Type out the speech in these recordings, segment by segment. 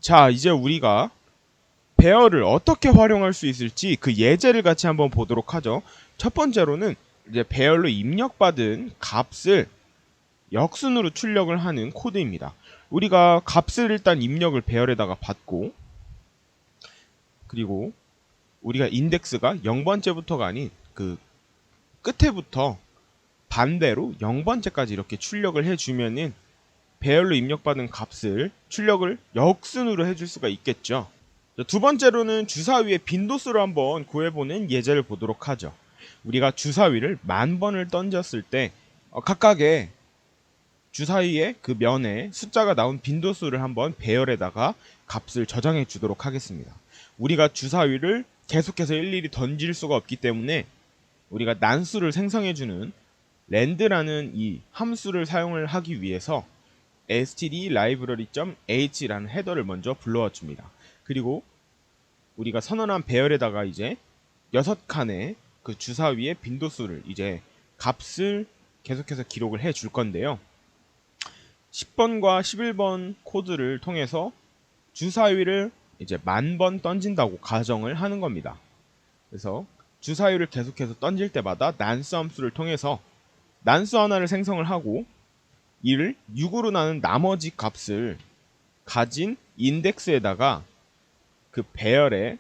자, 이제 우리가 배열을 어떻게 활용할 수 있을지 그 예제를 같이 한번 보도록 하죠. 첫 번째로는 이제 배열로 입력받은 값을 역순으로 출력을 하는 코드입니다. 우리가 값을 일단 입력을 배열에다가 받고, 그리고 우리가 인덱스가 0번째부터가 아닌 그 끝에부터 반대로 0번째까지 이렇게 출력을 해주면은 배열로 입력받은 값을 출력을 역순으로 해줄 수가 있겠죠. 두 번째로는 주사위의 빈도수를 한번 구해보는 예제를 보도록 하죠. 우리가 주사위를 10,000번을 던졌을 때 각각의 주사위의 그 면에 숫자가 나온 빈도수를 한번 배열에다가 값을 저장해 주도록 하겠습니다. 우리가 주사위를 계속해서 일일이 던질 수가 없기 때문에 우리가 난수를 생성해주는 land라는 이 함수를 사용을 하기 위해서 std_library.h라는 헤더를 먼저 불러와 줍니다. 그리고 우리가 선언한 배열에다가 이제 6칸의 그 주사위의 빈도수를 이제 값을 계속해서 기록을 해 줄 건데요. 10번과 11번 코드를 통해서 주사위를 이제 10,000번 던진다고 가정을 하는 겁니다. 그래서 주사위를 계속해서 던질 때마다 난수 함수를 통해서 난수 하나를 생성을 하고 이를 6으로 나눈 나머지 값을 가진 인덱스에다가 그 배열의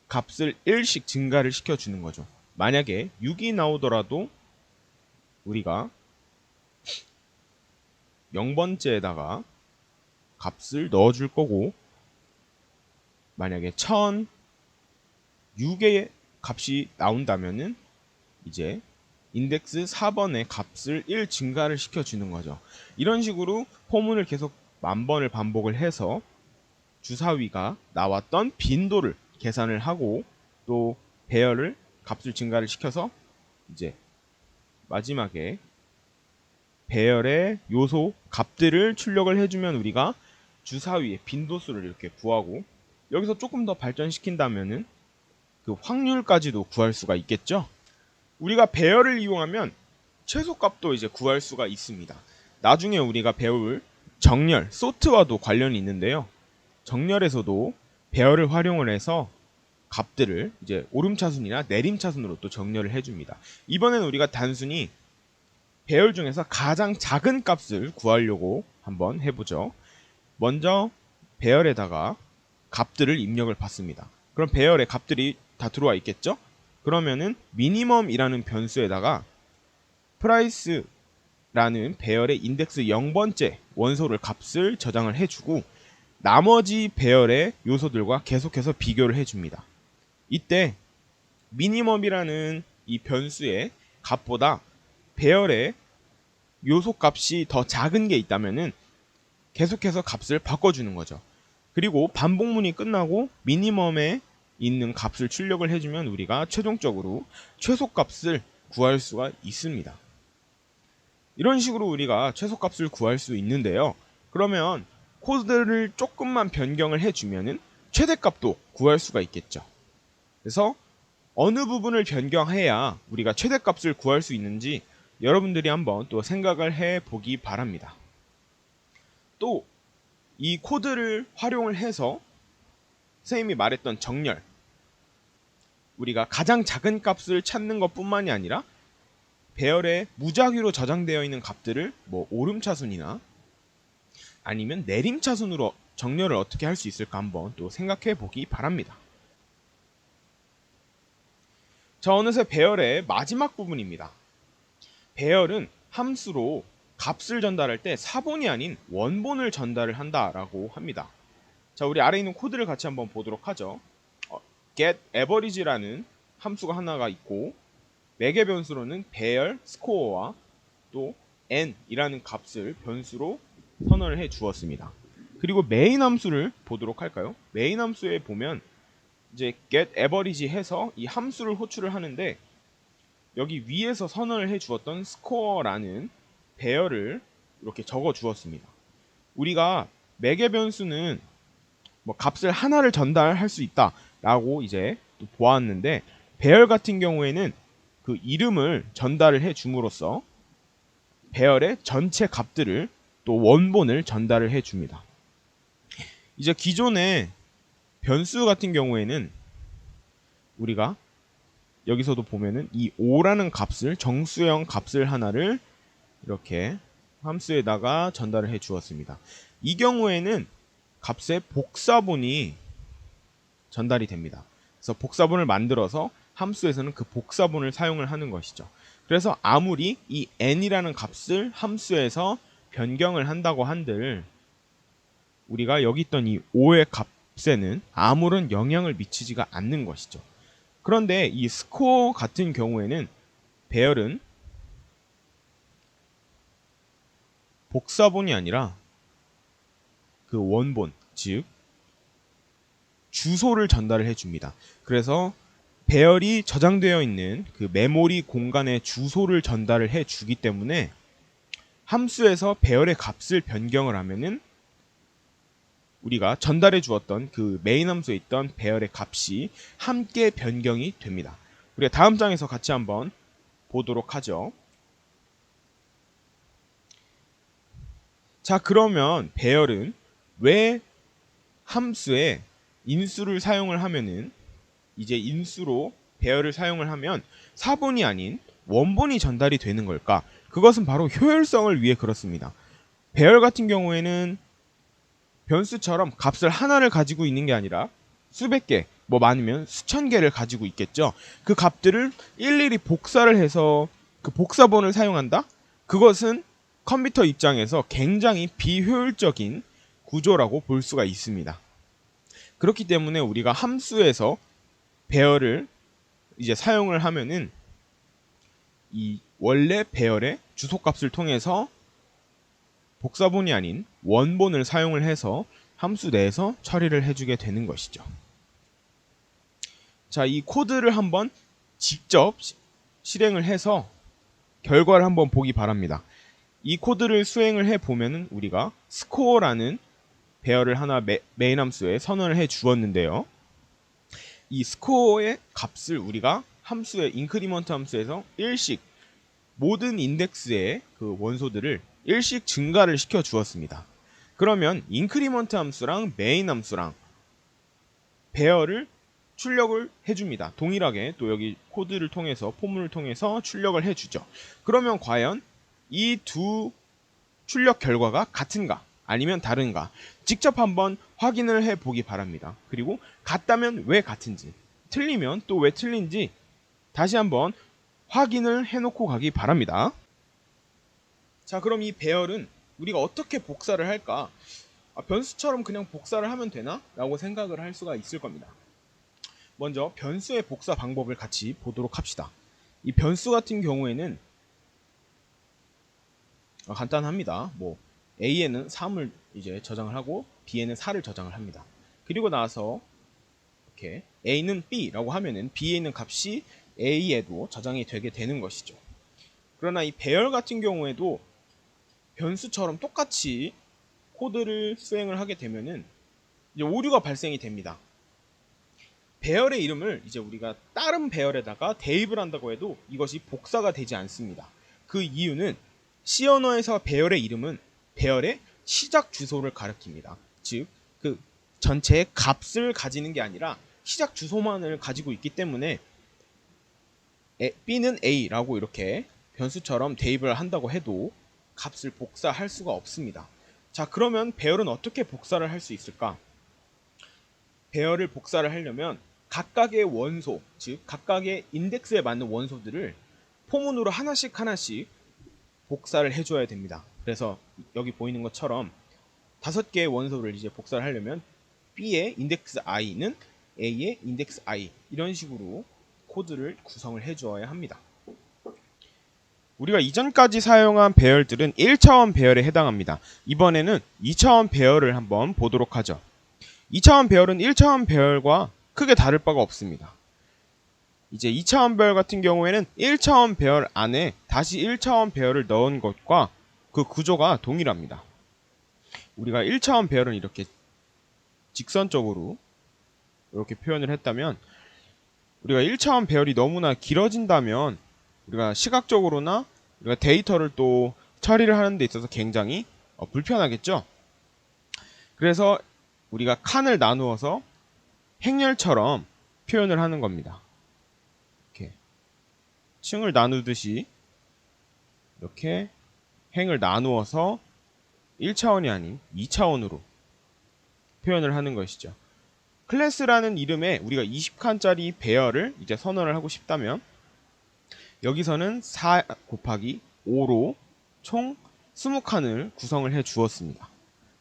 값을 1씩 증가를 시켜주는 거죠. 만약에 6이 나오더라도 우리가 0번째에다가 값을 넣어줄 거고, 만약에 1006의 값이 나온다면은 이제 인덱스 4번의 값을 1 증가를 시켜주는 거죠. 이런 식으로 포문을 계속 10,000번을 반복을 해서 주사위가 나왔던 빈도를 계산을 하고 또 배열을 값을 증가를 시켜서 이제 마지막에 배열의 요소 값들을 출력을 해주면 우리가 주사위의 빈도수를 이렇게 구하고, 여기서 조금 더 발전시킨다면은 그 확률까지도 구할 수가 있겠죠. 우리가 배열을 이용하면 최소값도 이제 구할 수가 있습니다. 나중에 우리가 배울 정렬, 소트와도 관련이 있는데요. 정렬에서도 배열을 활용을 해서 값들을 이제 오름차순이나 내림차순으로 또 정렬을 해줍니다. 이번에는 우리가 단순히 배열 중에서 가장 작은 값을 구하려고 한번 해보죠. 먼저 배열에다가 값들을 입력을 받습니다. 그럼 배열에 값들이 다 들어와 있겠죠? 그러면은 미니멈이라는 변수에다가 price라는 배열의 인덱스 0번째 원소를 값을 저장을 해주고 나머지 배열의 요소들과 계속해서 비교를 해줍니다. 이때 미니멈이라는 이 변수의 값보다 배열의 요소 값이 더 작은 게 있다면은 계속해서 값을 바꿔주는 거죠. 그리고 반복문이 끝나고 미니멈에 있는 값을 출력을 해주면 우리가 최종적으로 최소값을 구할 수가 있습니다. 이런 식으로 우리가 최소값을 구할 수 있는데요. 그러면 코드를 조금만 변경을 해주면은 최대값도 구할 수가 있겠죠. 그래서 어느 부분을 변경해야 우리가 최대값을 구할 수 있는지 여러분들이 한번 또 생각을 해보기 바랍니다. 또 이 코드를 활용을 해서 선생님이 말했던 정렬, 우리가 가장 작은 값을 찾는 것 뿐만이 아니라 배열에 무작위로 저장되어 있는 값들을 뭐 오름차순이나 아니면 내림차순으로 정렬을 어떻게 할 수 있을까 한번 또 생각해 보기 바랍니다. 자, 어느새 배열의 마지막 부분입니다. 배열은 함수로 값을 전달할 때 사본이 아닌 원본을 전달을 한다라고 합니다. 자, 우리 아래에 있는 코드를 같이 한번 보도록 하죠. getAverage라는 함수가 하나가 있고 매개 변수로는 배열, 스코어와 또 n이라는 값을 변수로 선언을 해 주었습니다. 그리고 메인 함수를 보도록 할까요? 메인 함수에 보면 이제 getAverage 해서 이 함수를 호출을 하는데 여기 위에서 선언을 해 주었던 스코어라는 배열을 이렇게 적어 주었습니다. 우리가 매개 변수는 뭐 값을 하나를 전달할 수 있다라고 이제 또 보았는데 배열 같은 경우에는 그 이름을 전달을 해 줌으로써 배열의 전체 값들을 또 원본을 전달을 해 줍니다. 이제 기존의 변수 같은 경우에는 우리가 여기서도 보면은 이 5라는 값을 정수형 값을 하나를 이렇게 함수에다가 전달을 해 주었습니다. 이 경우에는 값의 복사본이 전달이 됩니다. 그래서 복사본을 만들어서 함수에서는 그 복사본을 사용을 하는 것이죠. 그래서 아무리 이 n이라는 값을 함수에서 변경을 한다고 한들 우리가 여기 있던 이 5의 값에는 아무런 영향을 미치지가 않는 것이죠. 그런데 이 스코어 같은 경우에는 배열은 복사본이 아니라 그 원본, 즉 주소를 전달을 해줍니다. 그래서 배열이 저장되어 있는 그 메모리 공간의 주소를 전달을 해주기 때문에 함수에서 배열의 값을 변경을 하면은 우리가 전달해 주었던 그 메인 함수에 있던 배열의 값이 함께 변경이 됩니다. 우리가 다음 장에서 같이 한번 보도록 하죠. 자, 그러면 배열은 왜 함수에 인수를 사용을 하면은 이제 인수로 배열을 사용을 하면 사본이 아닌 원본이 전달이 되는 걸까? 그것은 바로 효율성을 위해 그렇습니다. 배열 같은 경우에는 변수처럼 값을 하나를 가지고 있는 게 아니라 수백 개, 뭐 많으면 수천 개를 가지고 있겠죠. 그 값들을 일일이 복사를 해서 그 복사본을 사용한다? 그것은 컴퓨터 입장에서 굉장히 비효율적인 구조라고 볼 수가 있습니다. 그렇기 때문에 우리가 함수에서 배열을 이제 사용을 하면은 이 원래 배열의 주소값을 통해서 복사본이 아닌 원본을 사용을 해서 함수 내에서 처리를 해주게 되는 것이죠. 자, 이 코드를 한번 직접 실행을 해서 결과를 한번 보기 바랍니다. 이 코드를 수행을 해 보면은 우리가 스코어라는 배열을 하나 메인 함수에 선언을 해 주었는데요. 이 스코어의 값을 우리가 함수의 인크리먼트 함수에서 일씩 모든 인덱스의 그 원소들을 일씩 증가를 시켜 주었습니다. 그러면 인크리먼트 함수랑 메인 함수랑 배열을 출력을 해줍니다. 동일하게 또 여기 코드를 통해서 포문을 통해서 출력을 해주죠. 그러면 과연 이 두 출력 결과가 같은가 아니면 다른가 직접 한번 확인을 해 보기 바랍니다. 그리고 같다면 왜 같은지, 틀리면 또 왜 틀린지 다시 한번 확인을 해놓고 가기 바랍니다. 자, 그럼 이 배열은 우리가 어떻게 복사를 할까? 변수처럼 그냥 복사를 하면 되나? 라고 생각을 할 수가 있을 겁니다. 먼저 변수의 복사 방법을 같이 보도록 합시다. 이 변수 같은 경우에는 간단합니다. 뭐 A에는 3을 이제 저장을 하고 B에는 4를 저장을 합니다. 그리고 나서 이렇게 A는 B라고 하면은 B에 있는 값이 A에도 저장이 되게 되는 것이죠. 그러나 이 배열 같은 경우에도 변수처럼 똑같이 코드를 수행을 하게 되면은 이제 오류가 발생이 됩니다. 배열의 이름을 이제 우리가 다른 배열에다가 대입을 한다고 해도 이것이 복사가 되지 않습니다. 그 이유는 C 언어에서 배열의 이름은 배열의 시작 주소를 가리킵니다. 즉, 그 전체의 값을 가지는 게 아니라 시작 주소만을 가지고 있기 때문에 B는 A라고 이렇게 변수처럼 대입을 한다고 해도 값을 복사할 수가 없습니다. 자, 그러면 배열은 어떻게 복사를 할 수 있을까? 배열을 복사를 하려면 각각의 원소, 즉 각각의 인덱스에 맞는 원소들을 포문으로 하나씩 복사를 해줘야 됩니다. 그래서 여기 보이는 것처럼 5개의 원소를 이제 복사를 하려면 B의 인덱스 i는 A의 인덱스 i 이런 식으로 코드를 구성을 해주어야 합니다. 우리가 이전까지 사용한 배열들은 1차원 배열에 해당합니다. 이번에는 2차원 배열을 한번 보도록 하죠. 2차원 배열은 1차원 배열과 크게 다를 바가 없습니다. 이제 2차원 배열 같은 경우에는 1차원 배열 안에 다시 1차원 배열을 넣은 것과 그 구조가 동일합니다. 우리가 1차원 배열은 이렇게 직선적으로 이렇게 표현을 했다면 우리가 1차원 배열이 너무나 길어진다면 우리가 시각적으로나 우리가 데이터를 또 처리를 하는 데 있어서 굉장히 불편하겠죠. 그래서 우리가 칸을 나누어서 행렬처럼 표현을 하는 겁니다. 이렇게 층을 나누듯이 이렇게 행을 나누어서 1차원이 아닌 2차원으로 표현을 하는 것이죠. 클래스라는 이름에 우리가 20칸짜리 배열을 이제 선언을 하고 싶다면 여기서는 4 곱하기 5로 총 20칸을 구성을 해 주었습니다.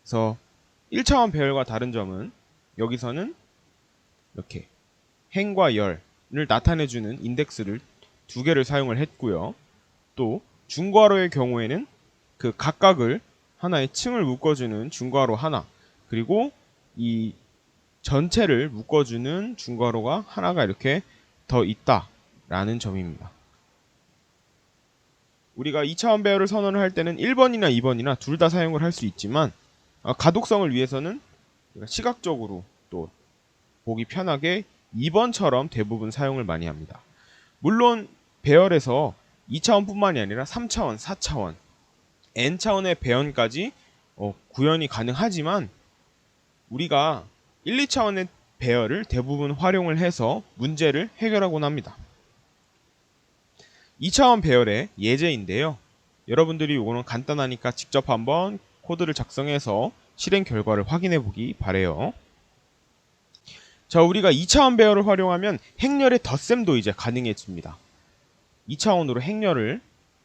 그래서 1차원 배열과 다른 점은 여기서는 이렇게 행과 열을 나타내주는 인덱스를 2개를 사용을 했고요. 또 중괄호의 경우에는 그 각각을 하나의 층을 묶어주는 중괄호 하나, 그리고 이 전체를 묶어주는 중괄호가 하나가 이렇게 더 있다라는 점입니다. 우리가 2차원 배열을 선언을 할 때는 1번이나 2번이나 둘 다 사용을 할 수 있지만 가독성을 위해서는 시각적으로 또 보기 편하게 2번처럼 대부분 사용을 많이 합니다. 물론 배열에서 2차원뿐만이 아니라 3차원, 4차원, n차원의 배열까지 구현이 가능하지만 우리가 1, 2차원의 배열을 대부분 활용을 해서 문제를 해결하곤 합니다. 2차원 배열의 예제인데요. 여러분들이 이거는 간단하니까 직접 한번 코드를 작성해서 실행 결과를 확인해 보기 바래요. 자, 우리가 2차원 배열을 활용하면 행렬의 덧셈도 이제 가능해집니다. 2차원으로 행렬을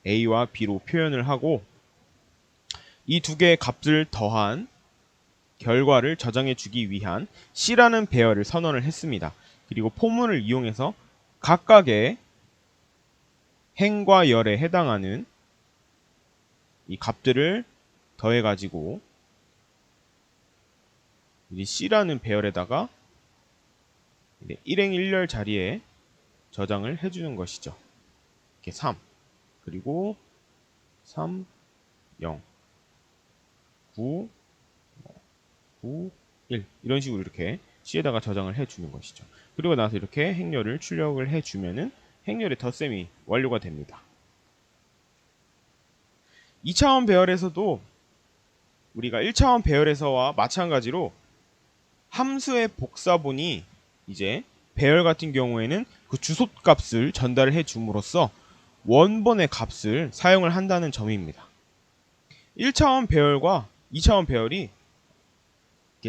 A와 B로 표현을 하고 이 두 개의 값을 더한 결과를 저장해 주기 위한 C라는 배열을 선언을 했습니다. 그리고 포문을 이용해서 각각의 행과 열에 해당하는 이 값들을 더해 가지고 이 C라는 배열에다가 1행 1열 자리에 저장을 해주는 것이죠. 이렇게 3 그리고 3 0 9 9 1 이런 식으로 이렇게 C에다가 저장을 해주는 것이죠. 그리고 나서 이렇게 행렬을 출력을 해주면은 행렬의 덧셈이 완료가 됩니다. 2차원 배열에서도 우리가 1차원 배열에서와 마찬가지로 함수의 복사본이 이제 배열 같은 경우에는 그 주소값을 전달을 해 줌으로써 원본의 값을 사용을 한다는 점입니다. 1차원 배열과 2차원 배열이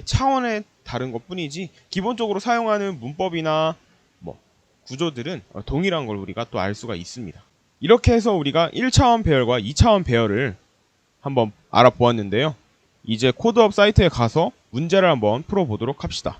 차원의 다른 것 뿐이지 기본적으로 사용하는 문법이나 구조들은 동일한 걸 우리가 또 알 수가 있습니다. 이렇게 해서 우리가 1차원 배열과 2차원 배열을 한번 알아보았는데요. 이제 코드업 사이트에 가서 문제를 한번 풀어보도록 합시다.